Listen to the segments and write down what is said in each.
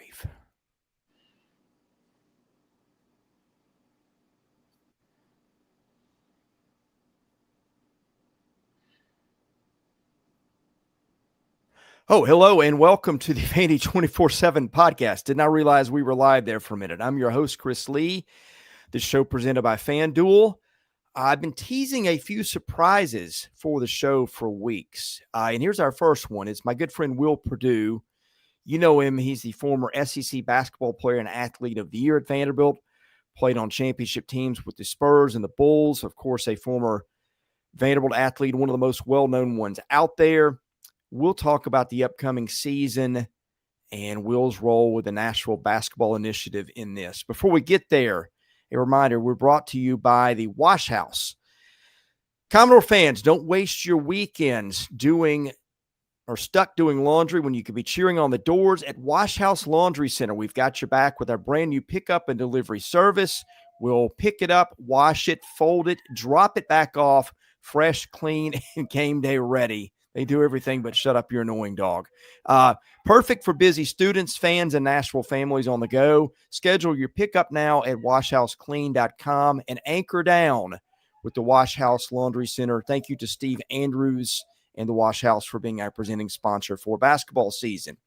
live. Oh, hello and welcome to the Vandy 24/7 podcast. Did not realize we were live there for a minute. I'm your host, Chris Lee. This show presented by FanDuel. I've been teasing a few surprises for the show for weeks. And here's our first one. It's my good friend, Will Perdue. You know him. He's the former SEC basketball player and athlete of the year at Vanderbilt. Played on championship teams with the Spurs and the Bulls. Of course, a former Vanderbilt athlete, one of the most well-known ones out there. We'll talk about the upcoming season and Will's role with the Nashville Basketball Initiative in this. Before we get there, a reminder, we're brought to you by the Wash House. Commodore fans, don't waste your weekends stuck doing laundry when you could be cheering on the Doors at Wash House Laundry Center. We've got your back with our brand new pickup and delivery service. We'll pick it up, wash it, fold it, drop it back off, fresh, clean, and game day ready. They do everything but shut up your annoying dog. Perfect for busy students, fans, and Nashville families on the go. Schedule your pickup now at washhouseclean.com and anchor down with the Wash House Laundry Center. Thank you to Steve Andrews and the Wash House for being our presenting sponsor for basketball season.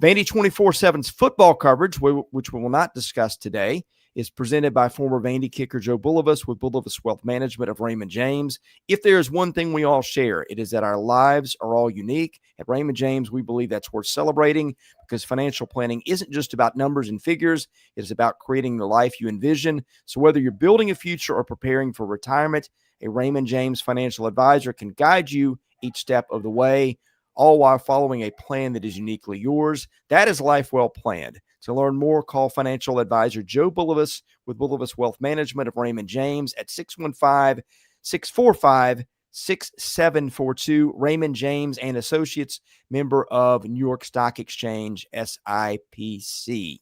Vandy 24/7's football coverage, which we will not discuss today, is presented by former Vandy kicker Joe Bulovas with Bulovas Wealth Management of Raymond James. If there is one thing we all share, it is that our lives are all unique. At Raymond James, we believe that's worth celebrating because financial planning isn't just about numbers and figures. It is about creating the life you envision. So whether you're building a future or preparing for retirement, a Raymond James financial advisor can guide you each step of the way, all while following a plan that is uniquely yours. That is life well planned. To learn more, call financial advisor Joe Bulovas with Bulovas Wealth Management of Raymond James at 615-645-6742. Raymond James and Associates, member of New York Stock Exchange, SIPC.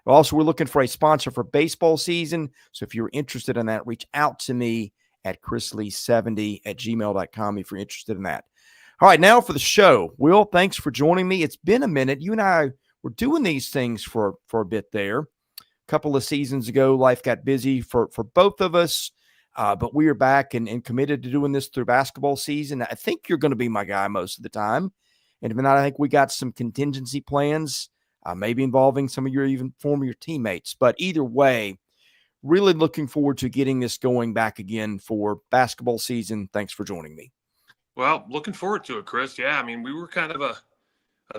Also, we're looking for a sponsor for baseball season. So if you're interested in that, reach out to me at chrislee70@gmail.com if you're interested in that. All right, now for the show. Will, thanks for joining me. It's been a minute. You and I were doing these things for a bit there. A couple of seasons ago, life got busy for both of us, but we are back and committed to doing this through basketball season. I think you're going to be my guy most of the time. And if not, I think we got some contingency plans, maybe involving some of your even former teammates. But either way, really looking forward to getting this going back again for basketball season. Thanks for joining me. Well, looking forward to it, Chris. Yeah, I mean, we were kind of an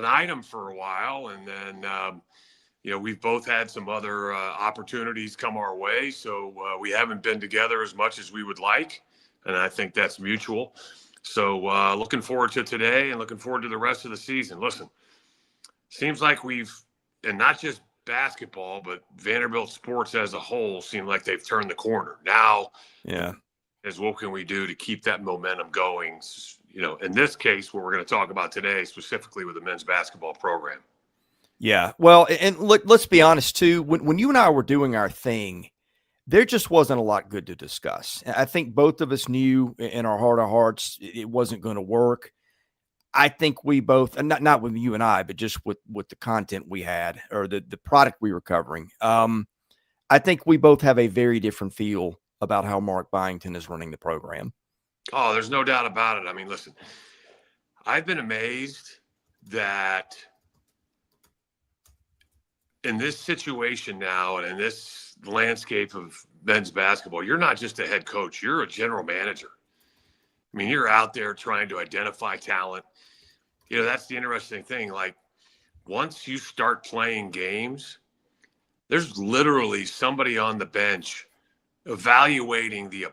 item for a while, and then, we've both had some other opportunities come our way, so we haven't been together as much as we would like, and I think that's mutual. So looking forward to today and looking forward to the rest of the season. Listen, seems like and not just basketball, but Vanderbilt sports as a whole seem like they've turned the corner. Now, yeah. What can we do to keep that momentum going? In this case, what we're going to talk about today, specifically with the men's basketball program. Yeah. Well, and look, let's be honest too. When you and I were doing our thing, there just wasn't a lot good to discuss. I think both of us knew in our heart of hearts it wasn't going to work. I think we both, and not with you and I, but just with the content we had or the product we were covering. I think we both have a very different feel about how Mark Byington is running the program. Oh, there's no doubt about it. I mean, listen, I've been amazed that in this situation now and in this landscape of men's basketball, you're not just a head coach, you're a general manager. I mean, you're out there trying to identify talent. That's the interesting thing. Like, once you start playing games, there's literally somebody on the bench evaluating the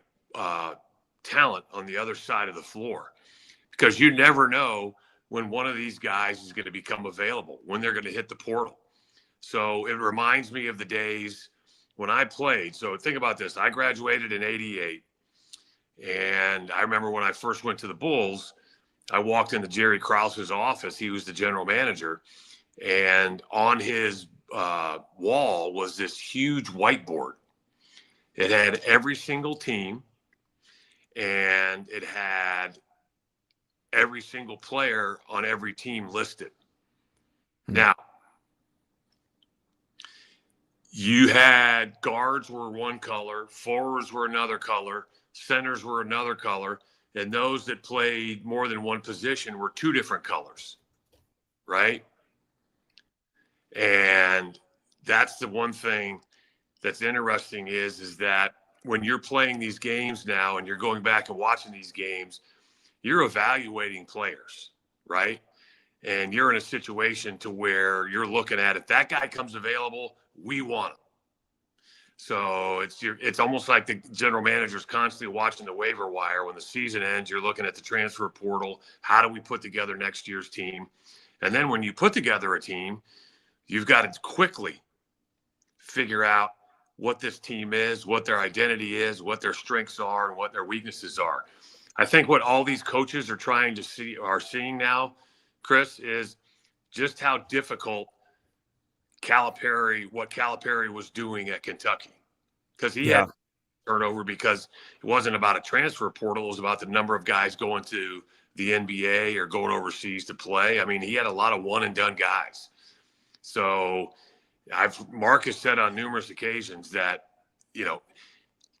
talent on the other side of the floor, because you never know when one of these guys is going to become available, when they're going to hit the portal. So it reminds me of the days when I played. So think about this. I graduated in 88. And I remember when I first went to the Bulls, I walked into Jerry Krause's office. He was the general manager. And on his wall was this huge whiteboard. It had every single team, and it had every single player on every team listed. Now, you had guards were one color, forwards were another color, centers were another color, and those that played more than one position were two different colors, right? And that's the one thing that's interesting is that when you're playing these games now and you're going back and watching these games, you're evaluating players, right? And you're in a situation to where you're looking at, if that guy comes available, we want him. So it's almost like the general manager's constantly watching the waiver wire. When the season ends, you're looking at the transfer portal. How do we put together next year's team? And then when you put together a team, you've got to quickly figure out what this team is, what their identity is, what their strengths are, and what their weaknesses are. I think what all these coaches are trying to seeing now, Chris, is just how difficult what Calipari was doing at Kentucky, because he had turnover, because it wasn't about a transfer portal. It was about the number of guys going to the NBA or going overseas to play. I mean, he had a lot of one and done guys. So Mark has said on numerous occasions that,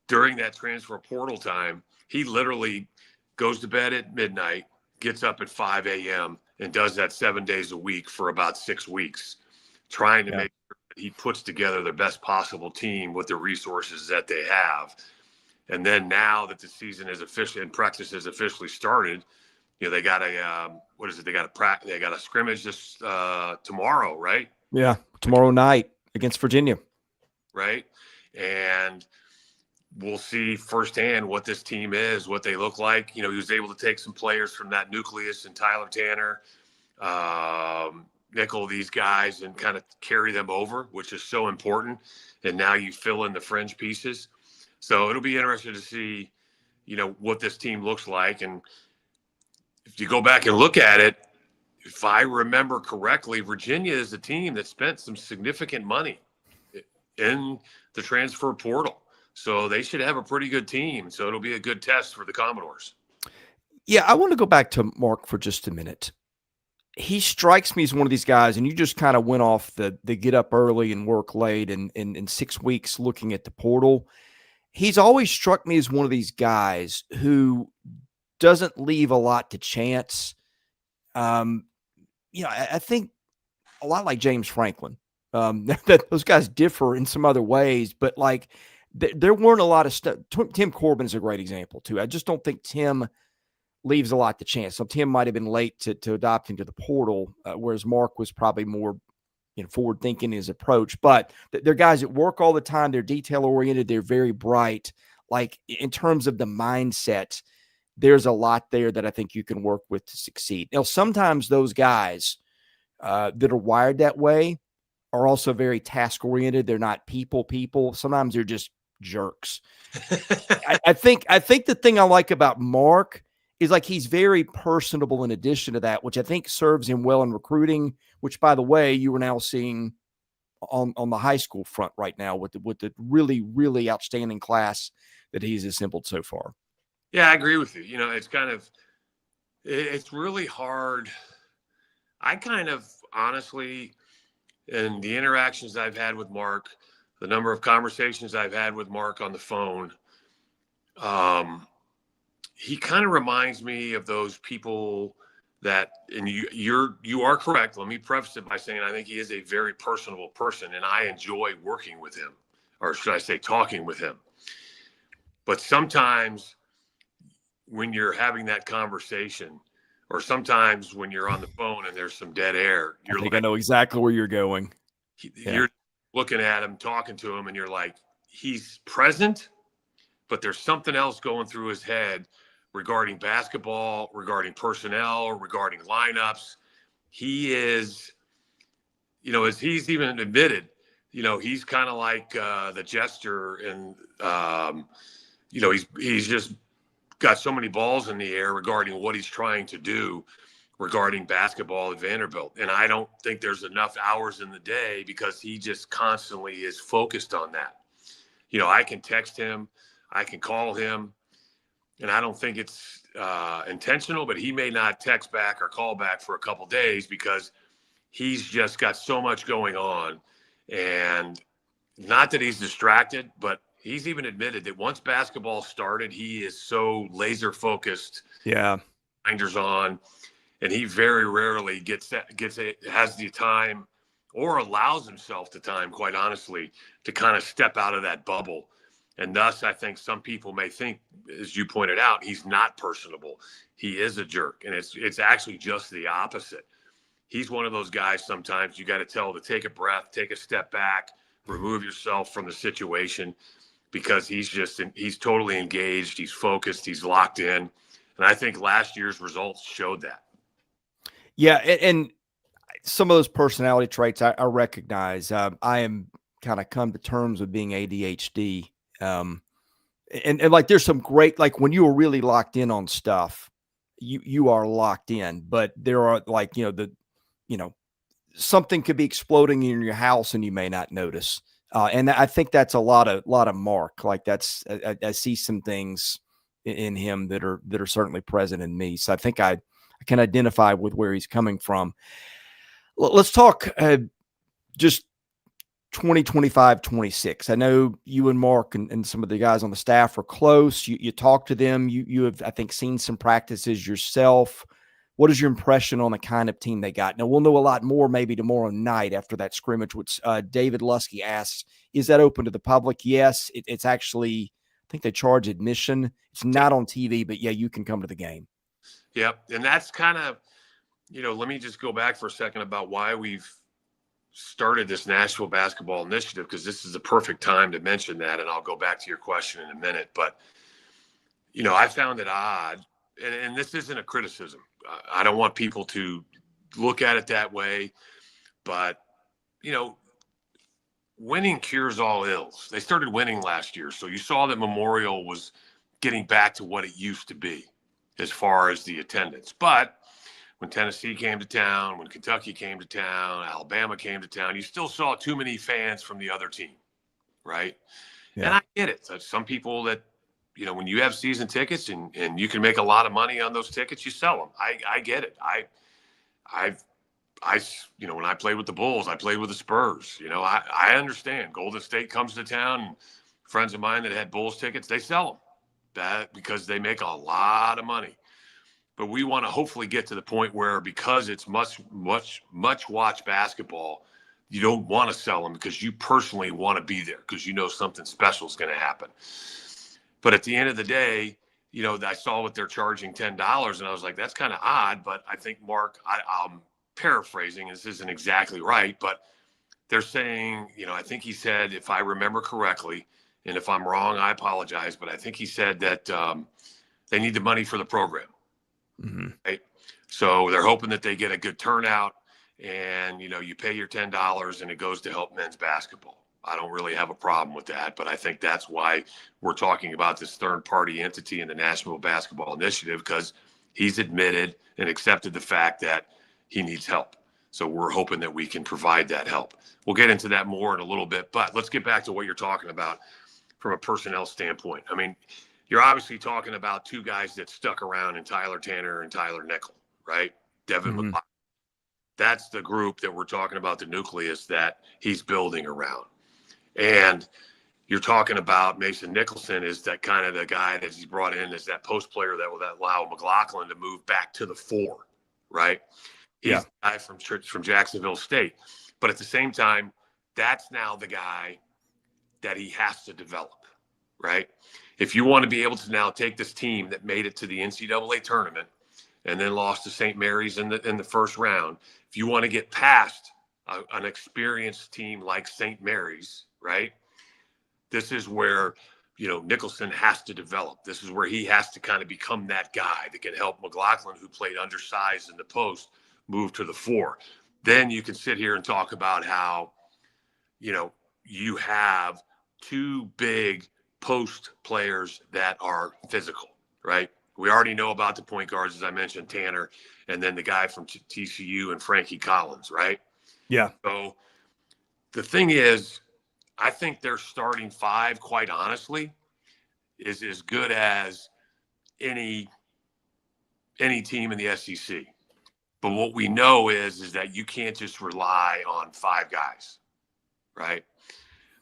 during that transfer portal time, he literally goes to bed at midnight, gets up at 5 a.m. and does that 7 days a week for about 6 weeks, trying to make sure that he puts together the best possible team with the resources that they have. And then now that the season is officially and practice has officially started, they got they got a scrimmage this tomorrow, right? Yeah, tomorrow night against Virginia. Right. And we'll see firsthand what this team is, what they look like. He was able to take some players from that nucleus and Tyler Tanner, Nickel, these guys, and kind of carry them over, which is so important. And now you fill in the fringe pieces. So it'll be interesting to see, what this team looks like. And if you go back and look at it, if I remember correctly, Virginia is a team that spent some significant money in the transfer portal. So they should have a pretty good team. So it'll be a good test for the Commodores. Yeah, I want to go back to Mark for just a minute. He strikes me as one of these guys, and you just kind of went off the get up early and work late and in 6 weeks looking at the portal. He's always struck me as one of these guys who doesn't leave a lot to chance. I think a lot like James Franklin. That those guys differ in some other ways, but like there weren't a lot of stuff. Tim Corbin is a great example too. I just don't think Tim leaves a lot to chance. So Tim might have been late to adopt into the portal, whereas Mark was probably more forward thinking in his approach. But they're guys that work all the time. They're detail oriented. They're very bright. Like in terms of the mindset, there's a lot there that I think you can work with to succeed. Now, sometimes those guys that are wired that way are also very task oriented. They're not people. Sometimes they're just jerks. I think the thing I like about Mark is like he's very personable in addition to that, which I think serves him well in recruiting, which, by the way, you are now seeing on the high school front right now with the really, really outstanding class that he's assembled so far. Yeah, I agree with you. It's really hard. I kind of honestly, in the interactions I've had with Mark, the number of conversations I've had with Mark on the phone, he kind of reminds me of those people that, and you are correct. Let me preface it by saying I think he is a very personable person, and I enjoy working with him, or should I say talking with him. But sometimes when you're having that conversation, or sometimes when you're on the phone and there's some dead air, I know exactly where you're going. You're looking at him, talking to him, and you're like, he's present, but there's something else going through his head regarding basketball, regarding personnel, regarding lineups. He is, as he's even admitted, he's kind of like the jester, and he's just got so many balls in the air regarding what he's trying to do regarding basketball at Vanderbilt. And I don't think there's enough hours in the day because he just constantly is focused on that. I can text him, I can call him, and I don't think it's intentional, but he may not text back or call back for a couple days because he's just got so much going on. And Not that he's distracted, but he's even admitted that once basketball started, he is so laser focused, Yeah. blinders on, and he very rarely has the time or allows himself the time, quite honestly, to kind of step out of that bubble. And thus, I think some people may think, as you pointed out, he's not personable. He is a jerk, and it's actually just the opposite. He's one of those guys sometimes you got to tell to take a breath, take a step back, remove yourself from the situation, because he's totally engaged, he's focused, he's locked in. And I think last year's results showed that. Yeah, and some of those personality traits I recognize. I am kind of come to terms with being ADHD. And like there's some great, like when you are really locked in on stuff, you are locked in. But there are like, something could be exploding in your house and you may not notice. And I think that's a lot of Mark. Like that's I see some things in him that are certainly present in me. So I think I can identify with where he's coming from. Let's talk just 2025, 26. I know you and Mark and some of the guys on the staff are close. You talk to them. You have, I think, seen some practices yourself. What is your impression on the kind of team they got? Now, we'll know a lot more maybe tomorrow night after that scrimmage, which David Lusky asks, is that open to the public? Yes, it's actually, I think they charge admission. It's not on TV, but yeah, you can come to the game. Yep. And that's kind of, let me just go back for a second about why we've started this Nashville Basketball Initiative, because this is the perfect time to mention that. And I'll go back to your question in a minute. But, I found it odd, and this isn't a criticism. I don't want people to look at it that way. But, winning cures all ills. They started winning last year. So you saw that Memorial was getting back to what it used to be as far as the attendance. But when Tennessee came to town, when Kentucky came to town, Alabama came to town, you still saw too many fans from the other team, right? Yeah. And I get it. So some people that, when you have season tickets and you can make a lot of money on those tickets, you sell them. I get it. When I played with the Bulls, I played with the Spurs. I understand. Golden State comes to town, and friends of mine that had Bulls tickets, they sell them because they make a lot of money. But we want to hopefully get to the point where, because it's much watch basketball, you don't want to sell them because you personally want to be there because something special is going to happen. But at the end of the day, I saw what they're charging $10, and I was like, that's kind of odd. But I think, Mark, I'm paraphrasing, this isn't exactly right, but they're saying, I think he said, if I remember correctly, and if I'm wrong, I apologize, but I think he said that they need the money for the program. Mm-hmm. Right? So they're hoping that they get a good turnout, and you pay your $10 and it goes to help men's basketball. I don't really have a problem with that, but I think that's why we're talking about this third-party entity in the Nashville Basketball Initiative, because he's admitted and accepted the fact that he needs help. So we're hoping that we can provide that help. We'll get into that more in a little bit, but let's get back to what you're talking about from a personnel standpoint. I mean, you're obviously talking about two guys that stuck around in Tyler Tanner and Tyler Nickel, right? Devin McLaughlin. That's the group that we're talking about, the nucleus that he's building around. And you're talking about Mason Nicholson is that kind of the guy that he's brought in as that post player that will allow McLaughlin to move back to the four, right? He's the guy from Jacksonville State. But at the same time, that's now the guy that he has to develop, right? If you want to be able to now take this team that made it to the NCAA tournament and then lost to St. Mary's in the first round, if you want to get past an experienced team like St. Mary's, right? This is where, Nicholson has to develop. This is where he has to kind of become that guy that can help McLaughlin, who played undersized in the post, move to the four. Then you can sit here and talk about how, you have two big post players that are physical, right? We already know about the point guards, as I mentioned, Tanner, and then the guy from TCU and Frankie Collins, right? Yeah. So the thing is, I think their starting five, quite honestly, is as good as any team in the SEC. But what we know is that you can't just rely on five guys, right?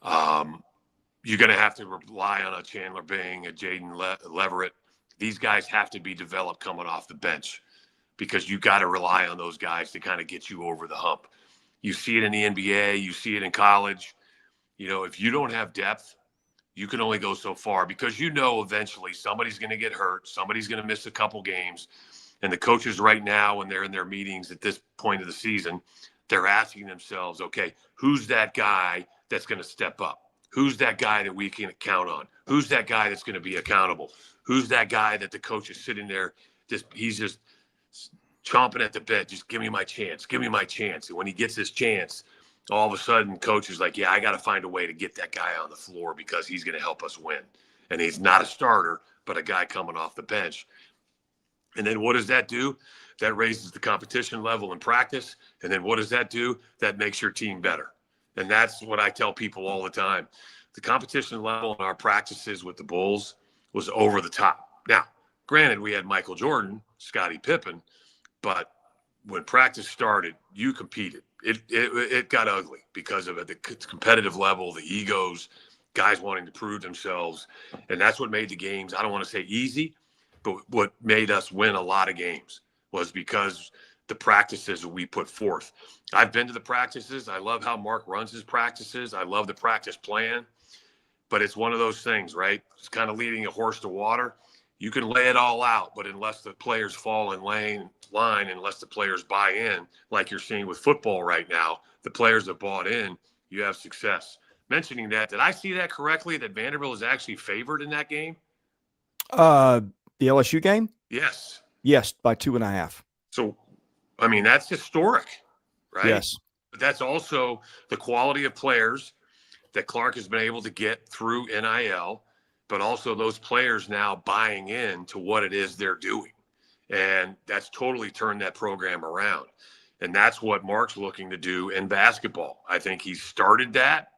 You're going to have to rely on a Chandler Bing, a Jaden Leverett. These guys have to be developed coming off the bench because you got to rely on those guys to kind of get you over the hump. You see it in the NBA, you see it in college. If you don't have depth, you can only go so far because eventually somebody's going to get hurt, somebody's going to miss a couple games. And the coaches right now, when they're in their meetings at this point of the season, they're asking themselves, okay, who's that guy that's going to step up? Who's that guy that we can count on? Who's that guy that's going to be accountable? Who's that guy that the coach is sitting there, he's just chomping at the bit, just give me my chance, give me my chance. And when he gets his chance, all of a sudden coach is like, yeah, I got to find a way to get that guy on the floor because he's going to help us win. And he's not a starter, but a guy coming off the bench. And then what does that do? That raises the competition level in practice. And then what does that do? That makes your team better. And that's what I tell people all the time. The competition level in our practices with the Bulls was over the top. Now, granted, we had Michael Jordan, Scottie Pippen, but when practice started, you competed. It got ugly because of it, the competitive level, the egos, guys wanting to prove themselves. And that's what made the games, I don't want to say easy, but what made us win a lot of games was because the practices that we put forth. I've been to the practices. I love how Mark runs his practices. I love the practice plan, but it's one of those things, right? It's kind of leading a horse to water. You can lay it all out, but unless the players fall in line, unless the players buy in, like you're seeing with football right now, the players that bought in, you have success. Mentioning that, did I see that correctly, that Vanderbilt is actually favored in that game? The LSU game? Yes. Yes, by 2.5. So, I mean, that's historic, right? Yes. But that's also the quality of players that Clark has been able to get through NIL, but also those players now buying in to what it is they're doing. And that's totally turned that program around. And that's what Mark's looking to do in basketball. I think he started that,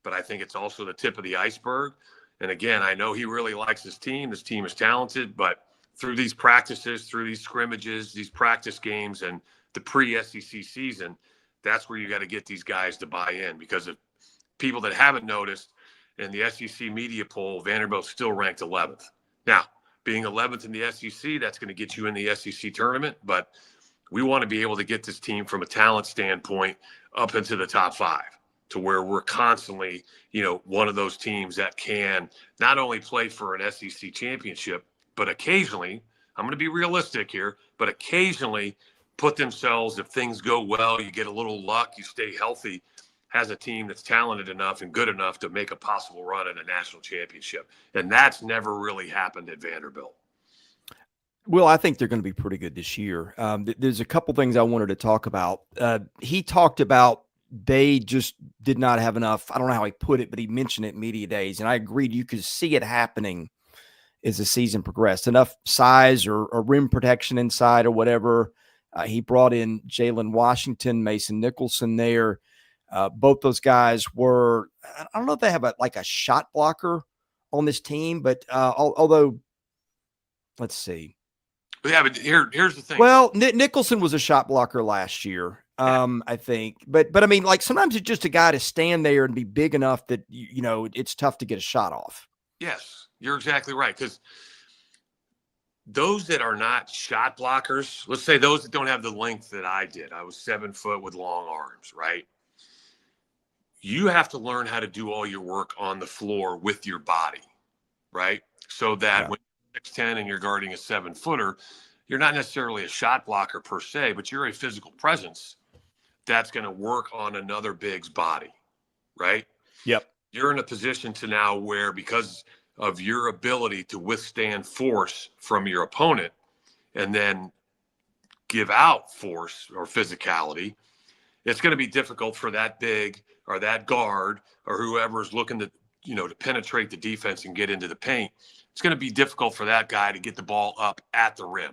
but I think it's also the tip of the iceberg. And again, I know he really likes his team. His team is talented, but through these practices, through these scrimmages, these practice games, and the pre-SEC season, that's where you got to get these guys to buy in. Because if people that haven't noticed, in the SEC media poll, Vanderbilt's still ranked 11th. Now, being 11th in the SEC, that's going to get you in the SEC tournament, but we want to be able to get this team from a talent standpoint up into the top 5 to where we're constantly, one of those teams that can not only play for an SEC championship, but occasionally, I'm going to be realistic here, but occasionally put themselves, if things go well, you get a little luck, you stay healthy, has a team that's talented enough and good enough to make a possible run at a national championship. And that's never really happened at Vanderbilt. Well, I think they're going to be pretty good this year. There's a couple things I wanted to talk about. He talked about they just did not have enough. I don't know how he put it, but he mentioned it in media days. And I agreed. You could see it happening as the season progressed. Enough size or rim protection inside or whatever. He brought in Jalen Washington, Mason Nicholson there. Both those guys were, I don't know if they have a shot blocker on this team, but although, let's see. Yeah, but here's the thing. Well, Nicholson was a shot blocker last year, I think. But I mean, sometimes it's just a guy to stand there and be big enough that, it's tough to get a shot off. Yes, you're exactly right. Because those that are not shot blockers, let's say those that don't have the length that I did. I was 7 foot with long arms, right? You have to learn how to do all your work on the floor with your body, right? So that when you're 6'10" and you're guarding a 7-footer, you're not necessarily a shot blocker per se, but you're a physical presence that's going to work on another big's body, right? Yep. You're in a position to now where, because of your ability to withstand force from your opponent and then give out force or physicality, it's going to be difficult for that big or that guard or whoever's looking to, to penetrate the defense and get into the paint. It's going to be difficult for that guy to get the ball up at the rim,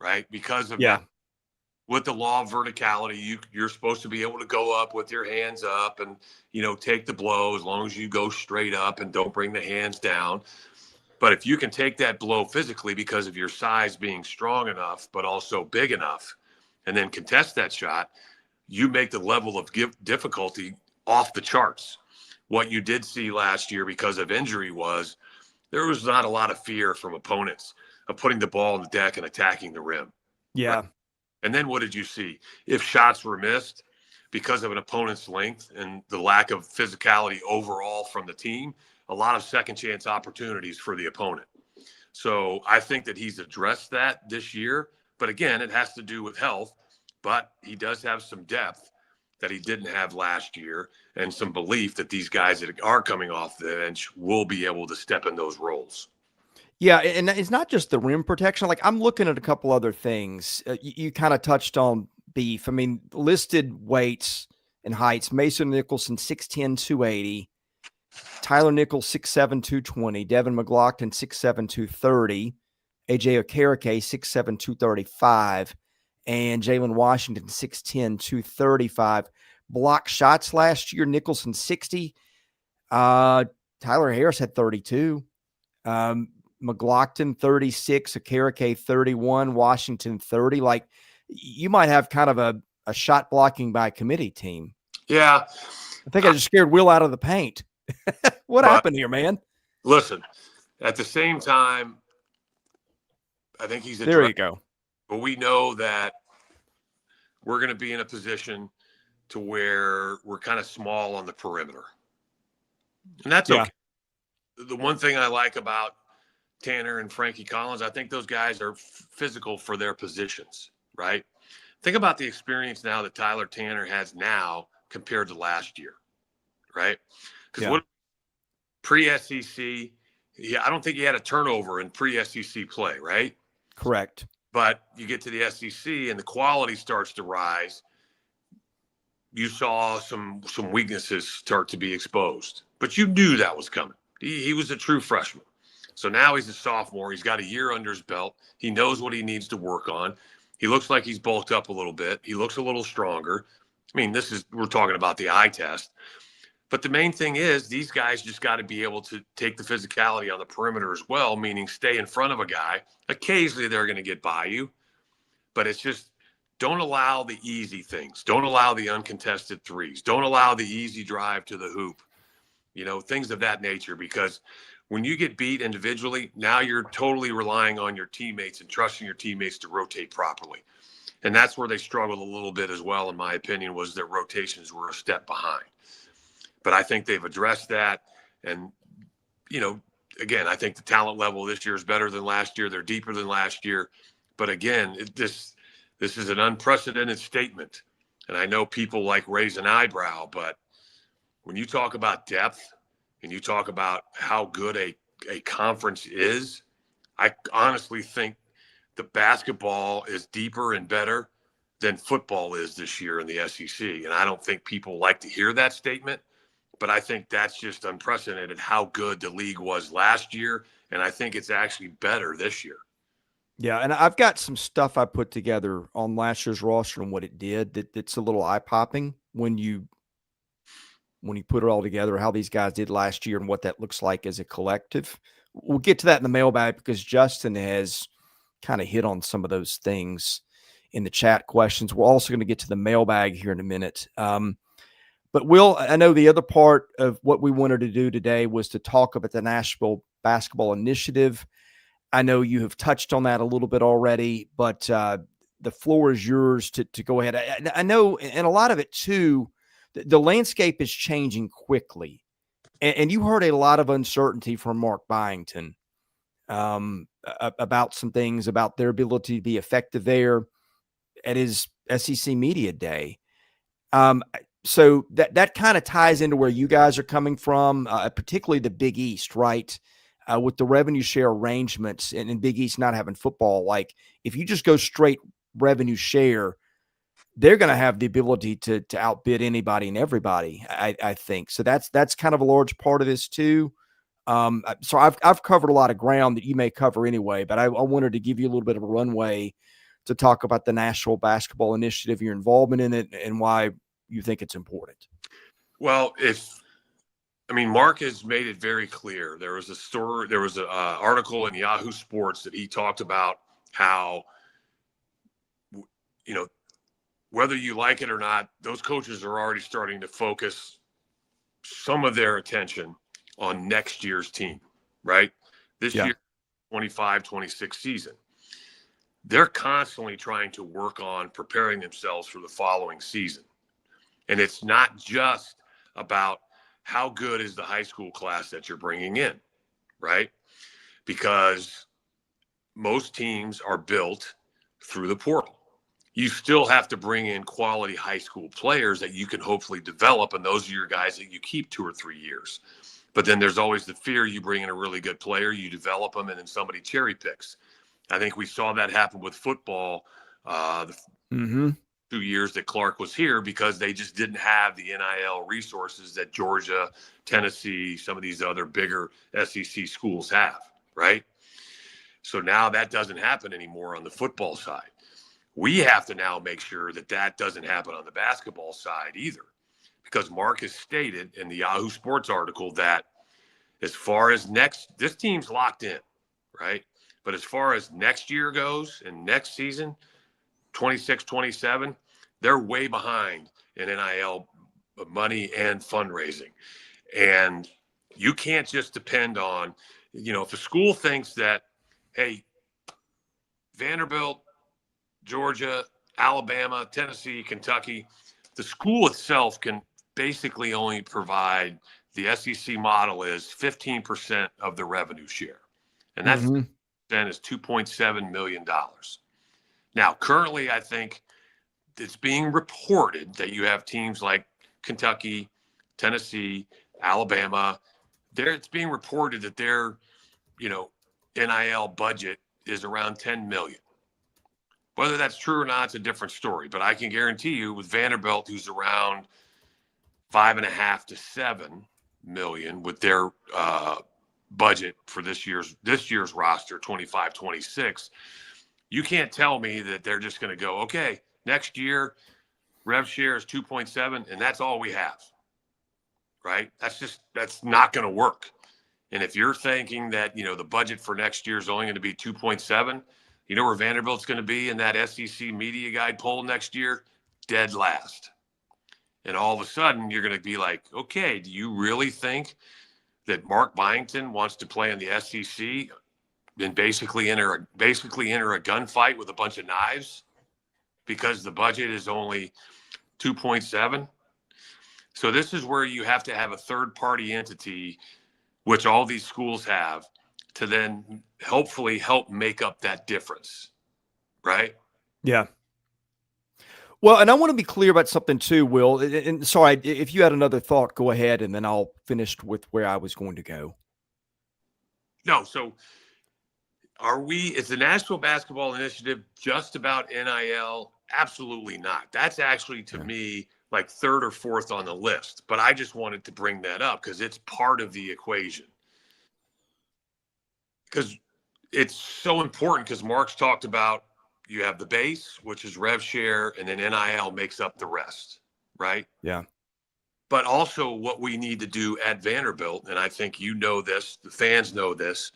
right? Because of that. With the law of verticality, you're supposed to be able to go up with your hands up and, take the blow as long as you go straight up and don't bring the hands down. But if you can take that blow physically because of your size being strong enough, but also big enough, and then contest that shot, you make the level of difficulty off the charts. What you did see last year because of injury was there was not a lot of fear from opponents of putting the ball on the deck and attacking the rim. Yeah. Right? And then what did you see? If shots were missed because of an opponent's length and the lack of physicality overall from the team, a lot of second chance opportunities for the opponent. So I think that he's addressed that this year. But again, it has to do with health. But he does have some depth that he didn't have last year and some belief that these guys that are coming off the bench will be able to step in those roles. Yeah, and it's not just the rim protection. Like, I'm looking at a couple other things. You kind of touched on beef. I mean, listed weights and heights: Mason Nicholson 6'10", 280, Tyler Nichols 6'7", 220, Devin McLaughlin 6'7", 230, AJ Okereke 6'7", 235, and Jalen Washington 6'10", 235. Block shots last year: Nicholson 60, Tyler Harris had 32. McLaughlin 36, Okereke 31, Washington 30. Like, you might have kind of a shot blocking by committee team. Yeah. I think I just scared Will out of the paint. What happened here, man? Listen, at the same time, I think he's there you go. But we know that we're going to be in a position to where we're kind of small on the perimeter. And that's okay. The one thing I like about Tanner and Frankie Collins, I think those guys are physical for their positions, right? Think about the experience now that Tyler Tanner has now compared to last year, right? Because what pre-SEC, I don't think he had a turnover in pre-SEC play, right? Correct. But you get to the SEC and the quality starts to rise. You saw some weaknesses start to be exposed, but you knew that was coming. He was a true freshman. So now he's a sophomore. He's got a year under his belt. He knows what he needs to work on. He looks like he's bulked up a little bit. He looks a little stronger. I mean, we're talking about the eye test. But the main thing is these guys just got to be able to take the physicality on the perimeter as well, meaning stay in front of a guy. Occasionally they're going to get by you, but it's just don't allow the easy things. Don't allow the uncontested threes. Don't allow the easy drive to the hoop, things of that nature, because when you get beat individually, now you're totally relying on your teammates and trusting your teammates to rotate properly. And that's where they struggled a little bit as well, in my opinion, was their rotations were a step behind. But I think they've addressed that. And, again, I think the talent level this year is better than last year. They're deeper than last year. But again, this is an unprecedented statement. And I know people like raise an eyebrow, but when you talk about depth and you talk about how good a conference is, I honestly think the basketball is deeper and better than football is this year in the SEC. And I don't think people like to hear that statement, but I think that's just unprecedented how good the league was last year. And I think it's actually better this year. Yeah, and I've got some stuff I put together on last year's roster and what it did that's a little eye-popping when you put it all together, how these guys did last year and what that looks like as a collective. We'll get to that in the mailbag because Justin has kind of hit on some of those things in the chat questions. We're also going to get to the mailbag here in a minute. But Will, I know the other part of what we wanted to do today was to talk about the Nashville Basketball Initiative. I know you have touched on that a little bit already, but the floor is yours to go ahead. I know, and a lot of it too, the landscape is changing quickly. And you heard a lot of uncertainty from Mark Byington about some things, about their ability to be effective there at his SEC Media Day. So that kind of ties into where you guys are coming from, particularly the Big East, right? With the revenue share arrangements and Big East not having football. Like, if you just go straight revenue share, they're going to have the ability to outbid anybody and everybody, I think. So that's kind of a large part of this too. So I've covered a lot of ground that you may cover anyway, but I wanted to give you a little bit of a runway to talk about the Nashville Basketball Initiative, your involvement in it, and why you think it's important. Well, Mark has made it very clear. There was an article in Yahoo Sports that he talked about how, whether you like it or not, those coaches are already starting to focus some of their attention on next year's team, right? This year, 25-26 season. They're constantly trying to work on preparing themselves for the following season. And it's not just about how good is the high school class that you're bringing in, right? Because most teams are built through the portal. You still have to bring in quality high school players that you can hopefully develop, and those are your guys that you keep 2 or 3 years. But then there's always the fear you bring in a really good player, you develop them, and then somebody cherry picks. I think we saw that happen with football the 2 years that Clark was here, because they just didn't have the NIL resources that Georgia, Tennessee, some of these other bigger SEC schools have, right? So now that doesn't happen anymore on the football side. We have to now make sure that that doesn't happen on the basketball side either, because Mark has stated in the Yahoo Sports article that as far as this team's locked in, right? But as far as next year goes and next season, 26, 27, they're way behind in NIL money and fundraising. And you can't just depend on, if a school thinks that, hey, Vanderbilt, Georgia, Alabama, Tennessee, Kentucky, the school itself can basically only provide, the SEC model is 15% of the revenue share. And that's then is $2.7 million. Now, currently, I think it's being reported that you have teams like Kentucky, Tennessee, Alabama. It's being reported that their, NIL budget is around $10 million. Whether that's true or not, it's a different story. But I can guarantee you, with Vanderbilt, who's around $5.5 to $7 million with their budget for this year's roster, 25-26, you can't tell me that they're just going to go, okay, next year rev share is 2.7 and that's all we have, right? That's not going to work. And if you're thinking that, the budget for next year is only going to be 2.7, you know where Vanderbilt's going to be in that SEC media guide poll next year? Dead last. And all of a sudden you're going to be like, okay, do you really think that Mark Byington wants to play in the SEC and basically enter a gunfight with a bunch of knives because the budget is only 2.7? So this is where you have to have a third-party entity, which all these schools have, to then hopefully help make up that difference, right? Yeah. Well, and I want to be clear about something too, Will. And sorry, if you had another thought, go ahead, and then I'll finish with where I was going to go. No, so is the Nashville Basketball Initiative just about NIL? Absolutely not. That's actually, to me, like third or fourth on the list. But I just wanted to bring that up because it's part of the equation. Because it's so important, because Mark's talked about, you have the base, which is rev share, and then NIL makes up the rest, right? Yeah. But also what we need to do at Vanderbilt, and I think this, the fans know this,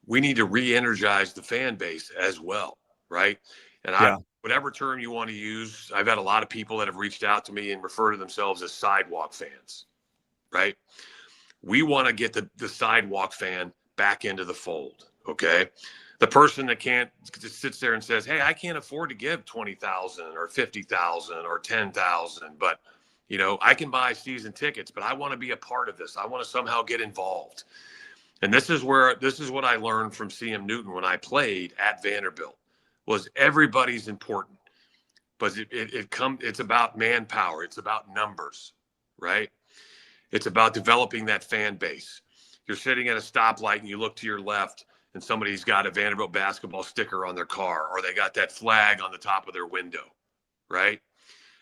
we need to re-energize the fan base as well, right? And whatever term you want to use, I've had a lot of people that have reached out to me and refer to themselves as sidewalk fans, right? We want to get the sidewalk fan back into the fold, okay? The person that just sits there and says, hey, I can't afford to give $20,000 or $50,000 or $10,000, but, I can buy season tickets, but I want to be a part of this. I want to somehow get involved. And this is what I learned from CM Newton when I played at Vanderbilt, was everybody's important, but it's about manpower. It's about numbers, right? It's about developing that fan base. You're sitting at a stoplight and you look to your left and somebody's got a Vanderbilt basketball sticker on their car, or they got that flag on the top of their window, right?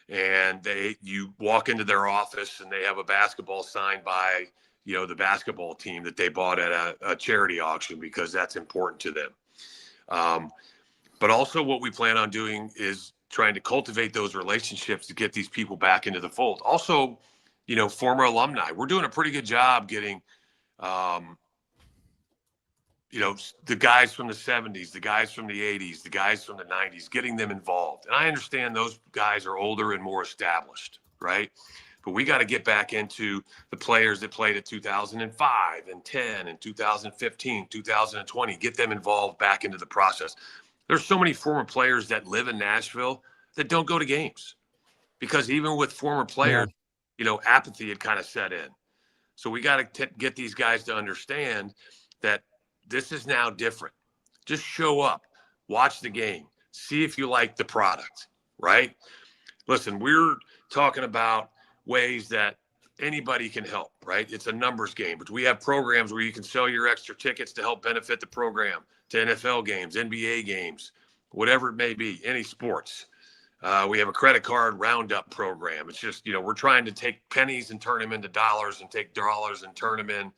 And you walk into their office and they have a basketball signed by, the basketball team that they bought at a charity auction because that's important to them. But also what we plan on doing is trying to cultivate those relationships to get these people back into the fold. Also, former alumni. We're doing a pretty good job getting, the guys from the 70s, the guys from the 80s, the guys from the 90s, getting them involved. And I understand those guys are older and more established, right? But we got to get back into the players that played at 2005 and 10 and 2015, 2020, get them involved back into the process. There's so many former players that live in Nashville that don't go to games because even with former players, apathy had kind of set in. So we got to get these guys to understand that this is now different. Just show up, watch the game, see if you like the product, right? Listen, we're talking about ways that anybody can help, right? It's a numbers game, but we have programs where you can sell your extra tickets to help benefit the program, to NFL games, NBA games, whatever it may be, any sports. We have a credit card roundup program. It's just, we're trying to take pennies and turn them into dollars and take dollars and turn them in,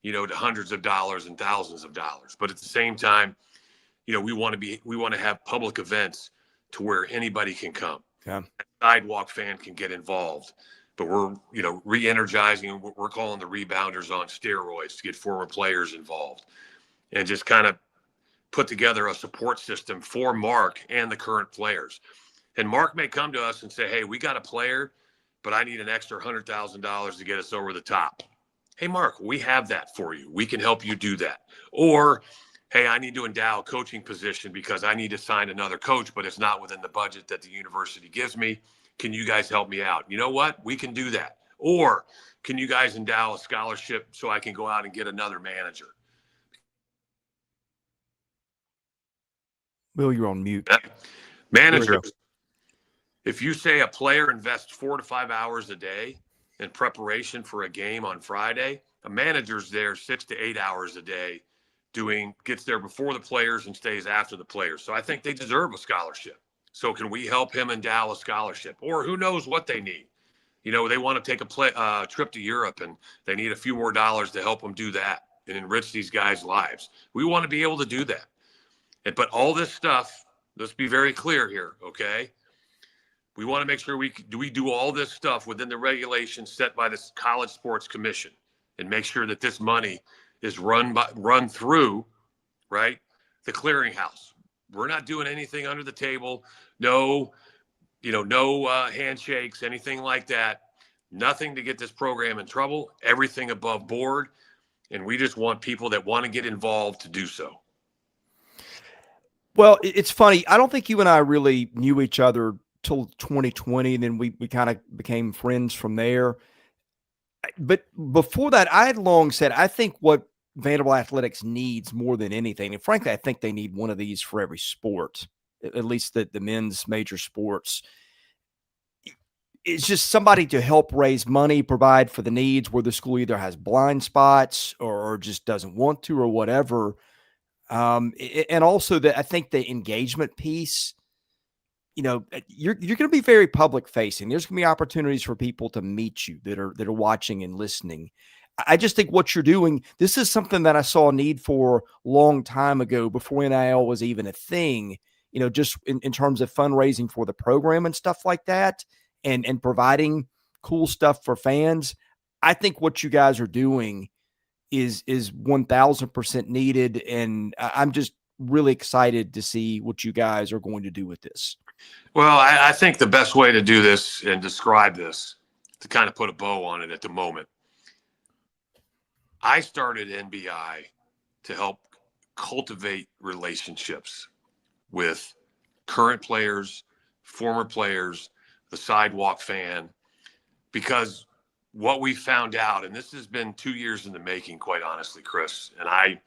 to hundreds of dollars and thousands of dollars. But at the same time, we want to have public events to where anybody can come. Yeah. A sidewalk fan can get involved. But we're, re-energizing, we're calling the rebounders on steroids to get former players involved and just kind of put together a support system for Mark and the current players. And Mark may come to us and say, hey, we got a player, but I need an extra $100,000 to get us over the top. Hey, Mark, we have that for you. We can help you do that. Or, hey, I need to endow a coaching position because I need to sign another coach, but it's not within the budget that the university gives me. Can you guys help me out? You know what? We can do that. Or can you guys endow a scholarship so I can go out and get another manager? Will, you're on mute. Managers, if you say a player invests 4 to 5 hours a day in preparation for a game on Friday, a manager's there 6 to 8 hours a day gets there before the players and stays after the players. So I think they deserve a scholarship. So can we help him endow a scholarship? Or who knows what they need? They want to take a trip to Europe and they need a few more dollars to help them do that and enrich these guys' lives. We want to be able to do that. But all this stuff, let's be very clear here, okay? We want to make sure we do all this stuff within the regulations set by the College Sports Commission and make sure that this money is run through, right, the clearinghouse. We're not doing anything under the table. No handshakes, anything like that. Nothing to get this program in trouble. Everything above board. And we just want people that want to get involved to do so. Well, it's funny. I don't think you and I really knew each other till 2020, and then we kind of became friends from there. But before that, I had long said, I think what Vanderbilt Athletics needs more than anything, and frankly, I think they need one of these for every sport, at least the men's major sports. It's just somebody to help raise money, provide for the needs where the school either has blind spots or just doesn't want to or whatever. And also I think the engagement piece, you're going to be very public facing. There's going to be opportunities for people to meet you that are watching and listening. I just think what you're doing, this is something that I saw a need for a long time ago before NIL was even a thing, just in terms of fundraising for the program and stuff like that and providing cool stuff for fans. I think what you guys are doing is 1000% needed. And I'm just really excited to see what you guys are going to do with this. Well, I think the best way to do this and describe this, to kind of put a bow on it at the moment, I started NBI to help cultivate relationships with current players, former players, the sidewalk fan, because what we found out, and this has been 2 years in the making, quite honestly, Chris, and I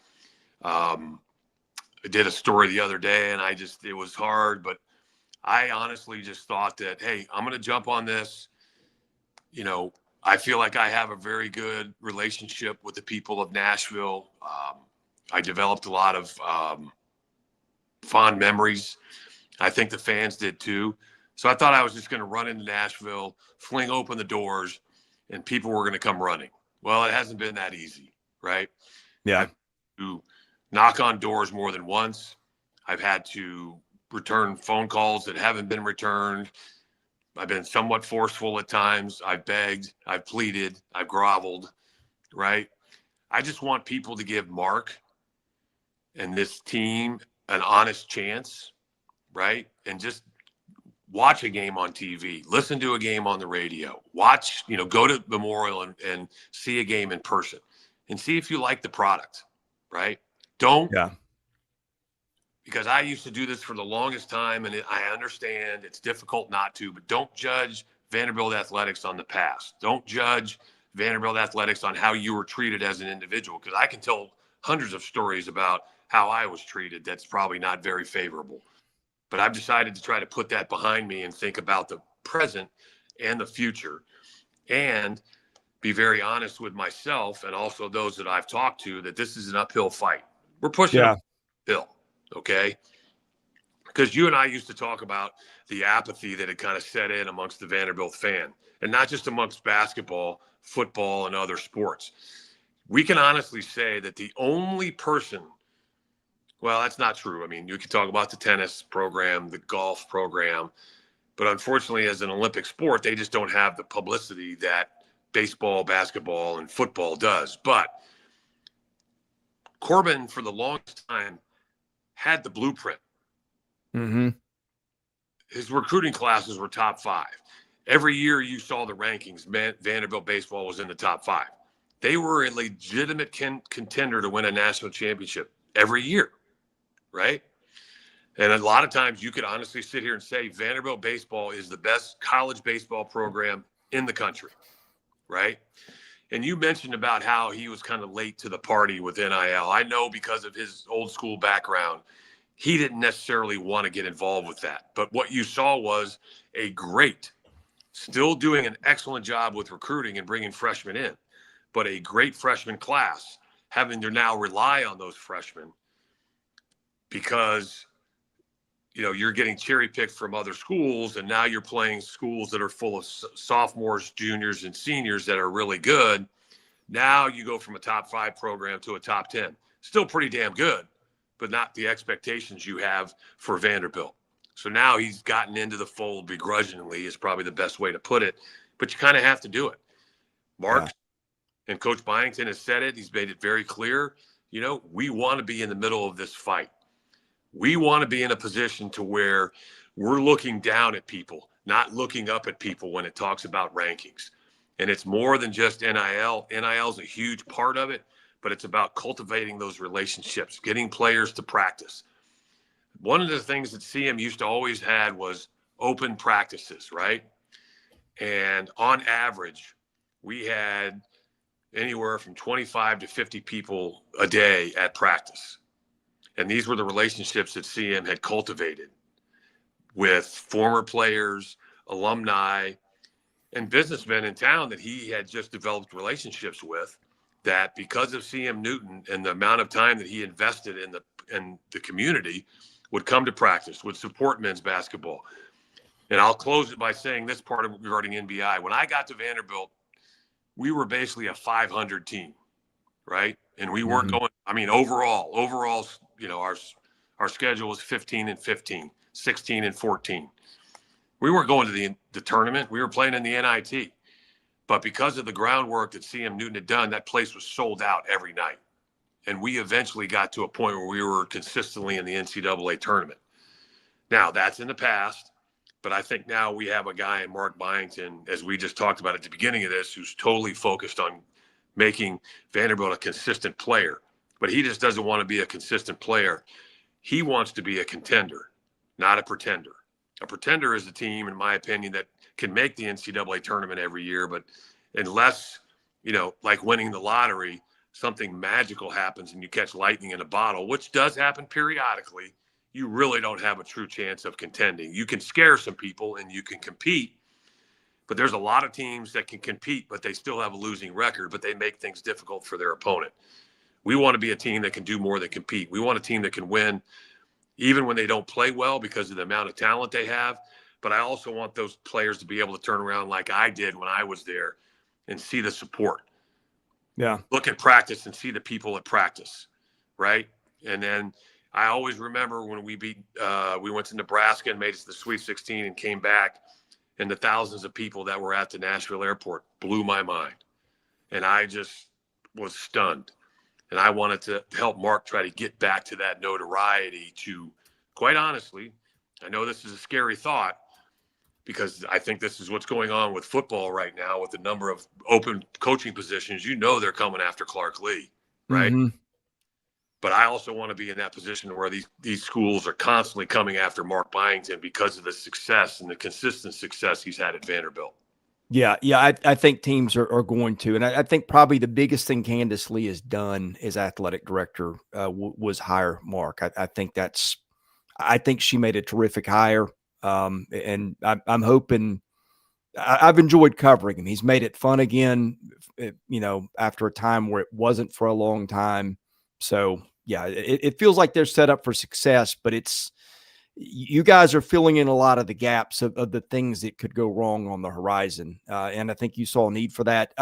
did a story the other day and it was hard, but I honestly just thought that, hey, I'm going to jump on this. I feel like I have a very good relationship with the people of Nashville. I developed a lot of fond memories. I think the fans did too. So I thought I was just going to run into Nashville, fling open the doors, and people were going to come running. Well, it hasn't been that easy, right? Yeah. I've had to knock on doors more than once. I've had to return phone calls that haven't been returned. I've been somewhat forceful at times. I've begged, I've pleaded, I've groveled, right? I just want people to give Mark and this team an honest chance, right? And just watch a game on TV, listen to a game on the radio, watch, go to Memorial and see a game in person and see if you like the product, right? Don't, Yeah. because I used to do this for the longest time, and I understand it's difficult not to, but don't judge Vanderbilt athletics on the past. Don't judge Vanderbilt athletics on how you were treated as an individual, because I can tell hundreds of stories about how I was treated that's probably not very favorable. But I've decided to try to put that behind me and think about the present and the future, and be very honest with myself and also those that I've talked to that this is an uphill fight. We're pushing uphill, okay? Because you and I used to talk about the apathy that had kind of set in amongst the Vanderbilt fan, and not just amongst basketball, football, and other sports. We can honestly say that the only person, well, that's not true. I mean, you could talk about the tennis program, the golf program, but unfortunately, as an Olympic sport, they just don't have the publicity that baseball, basketball, and football does. But Corbin, for the longest time, had the blueprint. Mm-hmm. His recruiting classes were top 5. Every year you saw the rankings, Vanderbilt baseball was in the top 5. They were a legitimate contender to win a national championship every year, right? And a lot of times you could honestly sit here and say Vanderbilt baseball is the best college baseball program in the country, right? And you mentioned about how he was kind of late to the party with NIL. I know because of his old school background, he didn't necessarily want to get involved with that. But what you saw was still doing an excellent job with recruiting and bringing freshmen in, but a great freshman class, having to now rely on those freshmen because, you're getting cherry picked from other schools, and now you're playing schools that are full of sophomores, juniors, and seniors that are really good. Now you go from a top 5 program to a top 10. Still pretty damn good, but not the expectations you have for Vanderbilt. So now he's gotten into the fold begrudgingly is probably the best way to put it, but you kind of have to do it. Mark and Coach Byington has said it. He's made it very clear. We want to be in the middle of this fight. We want to be in a position to where we're looking down at people, not looking up at people when it talks about rankings. And it's more than just NIL. NIL is a huge part of it, but it's about cultivating those relationships, getting players to practice. One of the things that CM used to always had was open practices, right? And on average, we had anywhere from 25 to 50 people a day at practice. And these were the relationships that CM had cultivated with former players, alumni, and businessmen in town that he had just developed relationships with, that because of CM Newton and the amount of time that he invested in the community, would come to practice, would support men's basketball. And I'll close it by saying this part regarding NBI. When I got to Vanderbilt, we were basically a 500 team, right? And we weren't going, overall, our schedule was 15-15, 16-14. We weren't going to the tournament. We were playing in the NIT. But because of the groundwork that CM Newton had done, that place was sold out every night. And we eventually got to a point where we were consistently in the NCAA tournament. Now, that's in the past, but I think now we have a guy in Mark Byington, as we just talked about at the beginning of this, who's totally focused on making Vanderbilt a consistent player. But he just doesn't want to be a consistent player. He wants to be a contender, not a pretender. A pretender is a team, in my opinion, that can make the NCAA tournament every year, but unless, like winning the lottery, something magical happens and you catch lightning in a bottle, which does happen periodically, you really don't have a true chance of contending. You can scare some people and you can compete, but there's a lot of teams that can compete, but they still have a losing record, but they make things difficult for their opponent. We want to be a team that can do more than compete. We want a team that can win even when they don't play well because of the amount of talent they have. But I also want those players to be able to turn around like I did when I was there and see the support. Yeah. Look at practice and see the people at practice, right? And then I always remember when we went to Nebraska and made it to the Sweet 16 and came back, and the thousands of people that were at the Nashville airport blew my mind. And I just was stunned. And I wanted to help Mark try to get back to that notoriety to, quite honestly, I know this is a scary thought, because I think this is what's going on with football right now with the number of open coaching positions. They're coming after Clark Lee, right? Mm-hmm. But I also want to be in that position where these schools are constantly coming after Mark Byington because of the success and the consistent success he's had at Vanderbilt. Yeah. I think teams are going to, and I think probably the biggest thing Candace Lee has done as athletic director was hire Mark. I think she made a terrific hire, and I'm hoping. I've enjoyed covering him. He's made it fun again, after a time where it wasn't for a long time. So yeah, it feels like they're set up for success, but you guys are filling in a lot of the gaps of the things that could go wrong on the horizon. And I think you saw a need for that.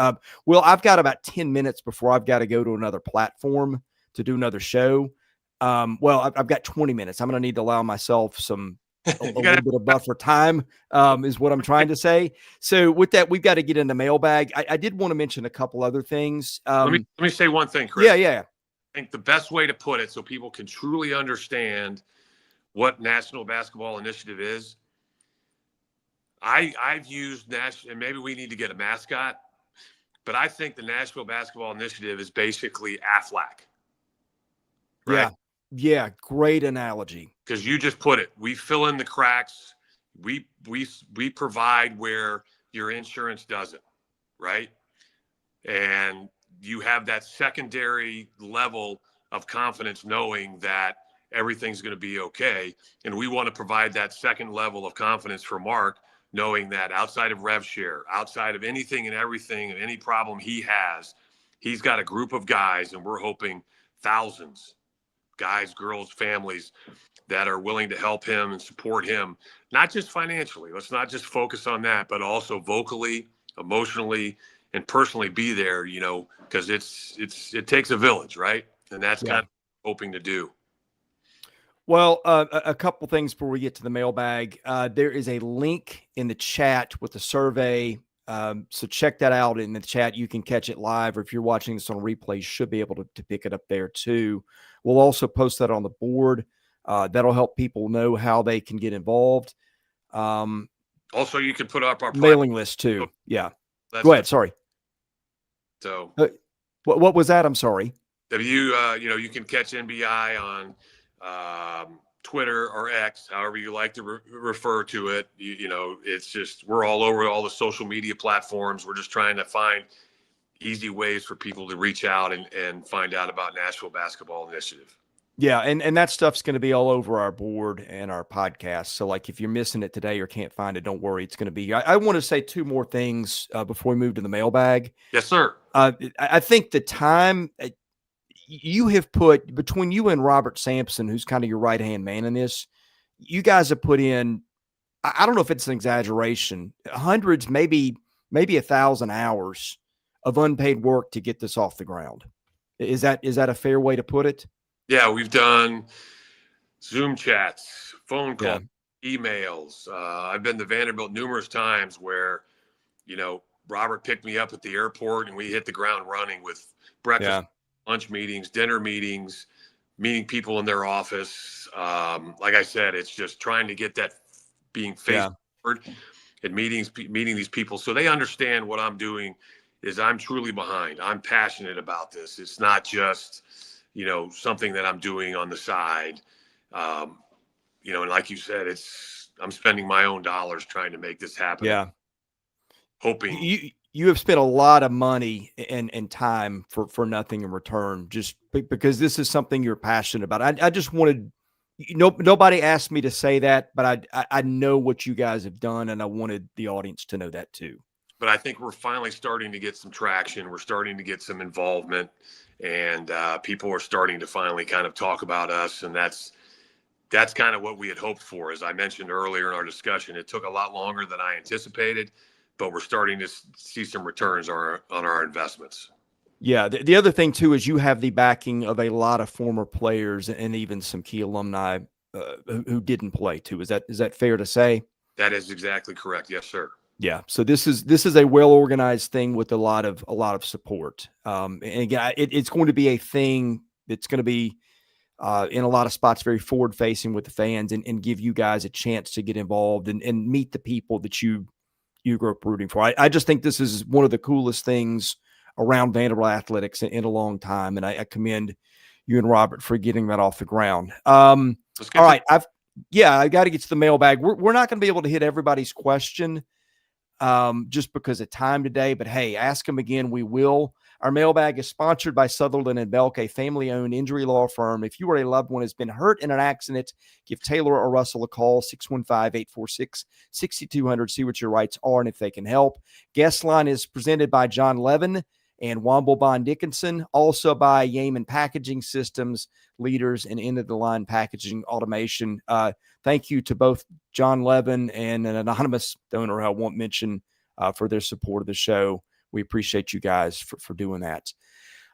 Well, I've got about 10 minutes before I've got to go to another platform to do another show. Well, I've got 20 minutes. I'm going to need to allow myself a little bit of buffer time, is what I'm trying to say. So with that, we've got to get into mailbag. I did want to mention a couple other things. Let me say one thing, Chris. Yeah. I think the best way to put it so people can truly understand what National Basketball Initiative is. I've used and maybe we need to get a mascot, but I think the Nashville Basketball Initiative is basically AFLAC. Right? Yeah. Great analogy. Because you just put it. We fill in the cracks. We provide where your insurance doesn't, right? And you have that secondary level of confidence knowing that everything's going to be okay. And we want to provide that second level of confidence for Mark, knowing that outside of rev share, outside of anything and everything and any problem he has, he's got a group of guys, and we're hoping thousands, guys, girls, families that are willing to help him and support him, not just financially. Let's not just focus on that, but also vocally, emotionally, and personally be there, because it takes a village, right? And that's kind of what we're hoping to do. Well, a couple things before we get to the mailbag. There is a link in the chat with the survey. So check that out in the chat. You can catch it live, or if you're watching this on replay, you should be able to pick it up there too. We'll also post that on the board. That'll help people know how they can get involved. Also, you can put up our mailing list too. Yeah. Go ahead. Sorry. So what was that? I'm sorry. You can catch NBI on Twitter or X, however you like to refer to it. It's just, we're all over all the social media platforms. We're just trying to find easy ways for people to reach out and find out about Nashville Basketball Initiative. Yeah. And that stuff's going to be all over our board and our podcast. So like, if you're missing it today or can't find it, don't worry. It's going to be, I want to say two more things before we move to the mailbag. Yes, sir. I think the time you have put between you and Robert Sampson, who's kind of your right-hand man in this, you guys have put in, I don't know if it's an exaggeration, hundreds, maybe 1,000 hours of unpaid work to get this off the ground. Is that a fair way to put it? Yeah, we've done Zoom chats, phone calls, emails. I've been to Vanderbilt numerous times where, Robert picked me up at the airport and we hit the ground running with breakfast, lunch meetings, dinner meetings, meeting people in their office. Like I said, it's just trying to get that being face forward at meeting these people so they understand what I'm doing is I'm truly behind. I'm passionate about this. It's not just, something that I'm doing on the side. And like you said, I'm spending my own dollars trying to make this happen. Yeah. Hoping you have spent a lot of money and time for nothing in return, just because this is something you're passionate about. I just wanted, nobody asked me to say that, but I know what you guys have done, and I wanted the audience to know that too. But I think we're finally starting to get some traction. We're starting to get some involvement, and people are starting to finally kind of talk about us. And that's kind of what we had hoped for. As I mentioned earlier in our discussion, it took a lot longer than I anticipated, but we're starting to see some returns on our investments. Yeah. The other thing too, is you have the backing of a lot of former players and even some key alumni who didn't play too. Is that fair to say? That is exactly correct. Yes, sir. Yeah. So this is a well-organized thing with a lot of support. And again, it's going to be a thing that's going to be in a lot of spots, very forward facing with the fans and give you guys a chance to get involved and meet the people that you grew up rooting for. I just think this is one of the coolest things around Vanderbilt athletics in a long time. And I commend you and Robert for getting that off the ground. All right. I got to get to the mailbag. We're not going to be able to hit everybody's question just because of time today, but hey, ask them again. We will. Our mailbag is sponsored by Sutherland & Belk, a family-owned injury law firm. If you or a loved one has been hurt in an accident, give Taylor or Russell a call, 615-846-6200. See what your rights are and if they can help. Guest line is presented by John Levin and Womble Bond Dickinson, also by Yeaman Packaging Systems, leaders in end-of-the-line packaging automation. Thank you to both John Levin and an anonymous donor I won't mention for their support of the show. We appreciate you guys for doing that.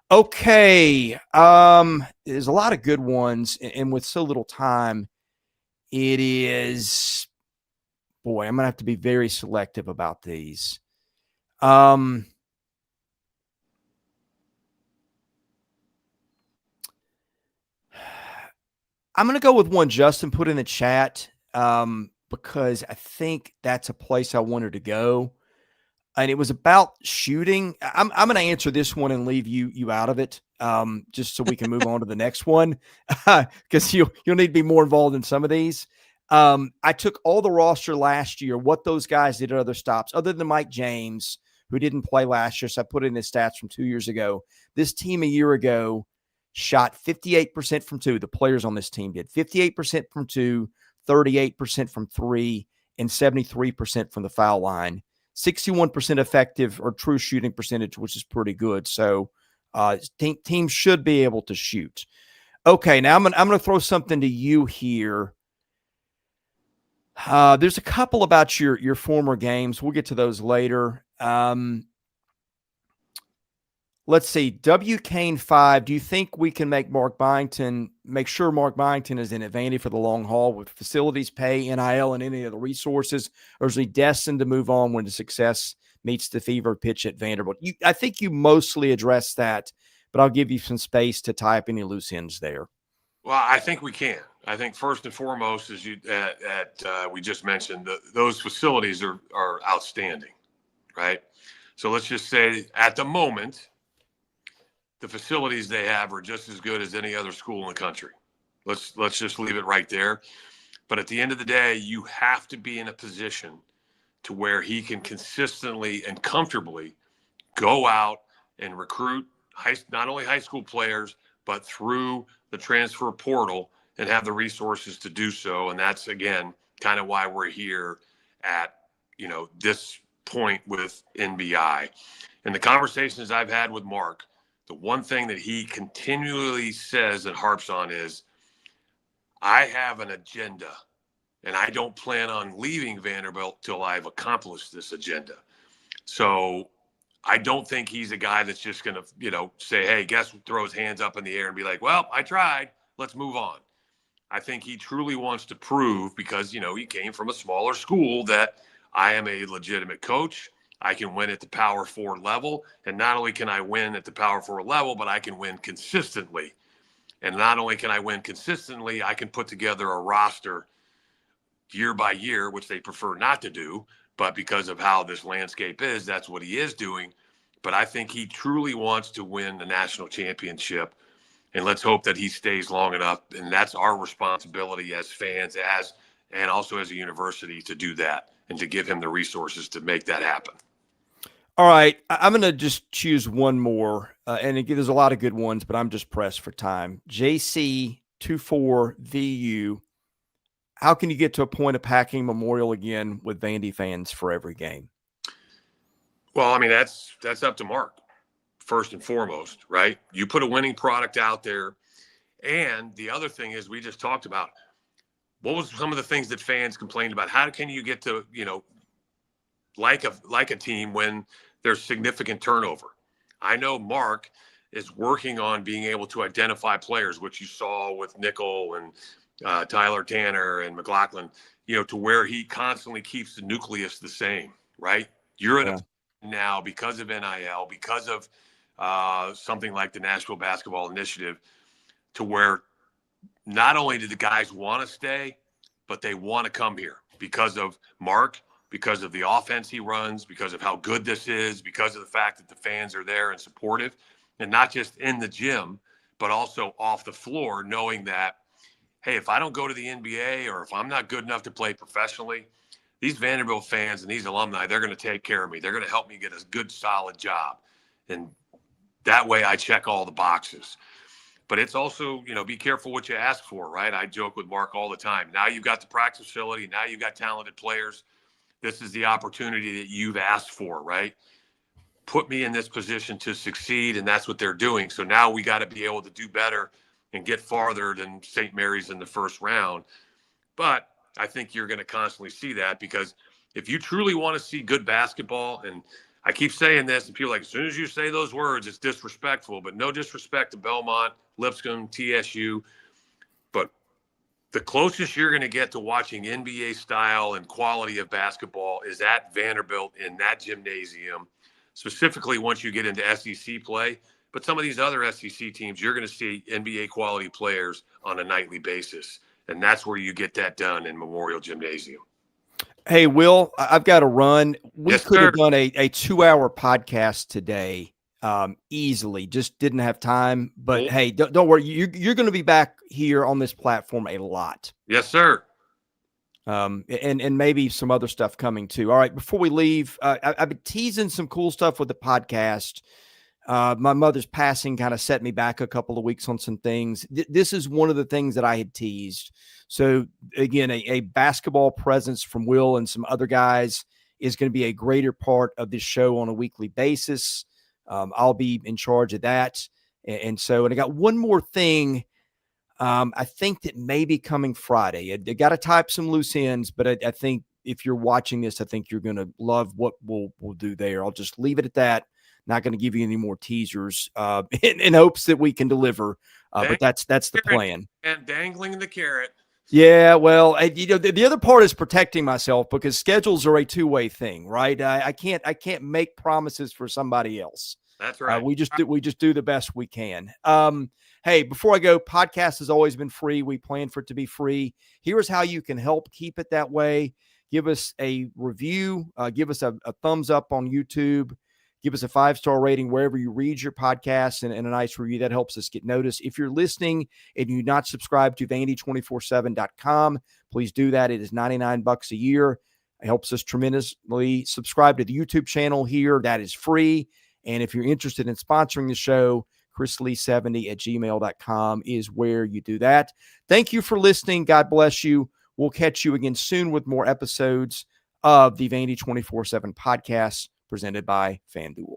Okay. There's a lot of good ones. And with so little time, it is, boy, I'm going to have to be very selective about these. I'm going to go with one Justin put in the chat because I think that's a place I wanted to go. And it was about shooting. I'm going to answer this one and leave you out of it, just so we can move on to the next one, because you'll need to be more involved in some of these. I took all the roster last year, what those guys did at other stops, other than Mike James, who didn't play last year. So I put in his stats from 2 years ago. This team a year ago shot 58% from two. The players on this team did 58% from two, 38% from three, and 73% from the foul line. 61% effective or true shooting percentage, which is pretty good. So teams should be able to shoot. Okay, now I'm going to throw something to you here. There's a couple about your former games. We'll get to those later. Let's see. W. Kane 5. Do you think we can make make sure Mark Byington is in at Vandy for the long haul with facilities, pay, NIL, and any other resources? Or is he destined to move on when the success meets the fever pitch at Vanderbilt? I think you mostly addressed that, but I'll give you some space to tie up any loose ends there. Well, I think we can. I think first and foremost, as we just mentioned, those facilities are outstanding, right? So let's just say at the moment, the facilities they have are just as good as any other school in the country. Let's just leave it right there. But at the end of the day, you have to be in a position to where he can consistently and comfortably go out and recruit not only high school players, but through the transfer portal and have the resources to do so. And that's, again, kind of why we're here at, this point with NBI. And the conversations I've had with Mark, the one thing that he continually says and harps on is, I have an agenda, and I don't plan on leaving Vanderbilt till I've accomplished this agenda. So I don't think he's a guy that's just going to, say, hey, throw his hands up in the air and be like, well, I tried, let's move on. I think he truly wants to prove, because, he came from a smaller school, that I am a legitimate coach. I can win at the Power 4 level. And not only can I win at the Power 4 level, but I can win consistently. And not only can I win consistently, I can put together a roster year by year, which they prefer not to do. But because of how this landscape is, that's what he is doing. But I think he truly wants to win the national championship. And let's hope that he stays long enough. And that's our responsibility as fans, and also as a university, to do that and to give him the resources to make that happen. All right. I'm going to just choose one more. And again, there's a lot of good ones, but I'm just pressed for time. JC24VU. How can you get to a point of packing Memorial again with Vandy fans for every game? Well, I mean, that's up to Mark, first and foremost, right? You put a winning product out there. And the other thing is, we just talked about, what was some of the things that fans complained about? How can you get to, like a team when there's significant turnover? I know Mark is working on being able to identify players, which you saw with Nickel and Tyler Tanner and McLaughlin, to where he constantly keeps the nucleus the same, right? You're in a now, because of NIL, because of something like the Nashville Basketball Initiative, to where not only do the guys want to stay, but they want to come here because of Mark, because of the offense he runs, because of how good this is, because of the fact that the fans are there and supportive, and not just in the gym, but also off the floor, knowing that, hey, if I don't go to the NBA or if I'm not good enough to play professionally, these Vanderbilt fans and these alumni, they're going to take care of me. They're going to help me get a good, solid job. And that way I check all the boxes. But it's also, be careful what you ask for, right? I joke with Mark all the time. Now you've got the practice facility. Now you've got talented players. This is the opportunity that you've asked for, right? Put me in this position to succeed, and that's what they're doing. So now we got to be able to do better and get farther than St. Mary's in the first round. But I think you're going to constantly see that, because if you truly want to see good basketball, and I keep saying this, and people are like, as soon as you say those words, it's disrespectful, but no disrespect to Belmont, Lipscomb, TSU. But the closest you're going to get to watching NBA style and quality of basketball is at Vanderbilt in that gymnasium, specifically once you get into SEC play. But some of these other SEC teams, you're going to see NBA quality players on a nightly basis. And that's where you get that done in Memorial Gymnasium. Hey, Will, I've got to run. We Yes, could sir. have done a 2-hour podcast today easily. Just didn't have time. But hey, don't worry. You're going to be back here on this platform a lot. Yes, sir. And maybe some other stuff coming too. All right, before we leave, I've been teasing some cool stuff with the podcast. My mother's passing kind of set me back a couple of weeks on some things. This is one of the things that I had teased. So again, a basketball presence from Will and some other guys is going to be a greater part of this show on a weekly basis. I'll be in charge of that. And I got one more thing. I think that maybe coming Friday, I got to type some loose ends, but I think if you're watching this, I think you're going to love what we'll do there. I'll just leave it at that. Not going to give you any more teasers in hopes that we can deliver. But that's the plan. And dangling the carrot. Yeah, well, the other part is protecting myself, because schedules are a two-way thing, right? I can't make promises for somebody else. That's right. We just do the best we can. Hey, before I go, podcast has always been free. We plan for it to be free. Here's how you can help keep it that way. Give us a review. Give us a thumbs up on YouTube. Give us a 5-star rating wherever you read your podcasts, and a nice review. That helps us get noticed. If you're listening and you're not subscribed to Vandy247.com, please do that. It is $99 a year. It helps us tremendously. Subscribe to the YouTube channel here. That is free. And if you're interested in sponsoring the show, chrislee70@gmail.com is where you do that. Thank you for listening. God bless you. We'll catch you again soon with more episodes of the Vandy 24/7 podcast, presented by FanDuel.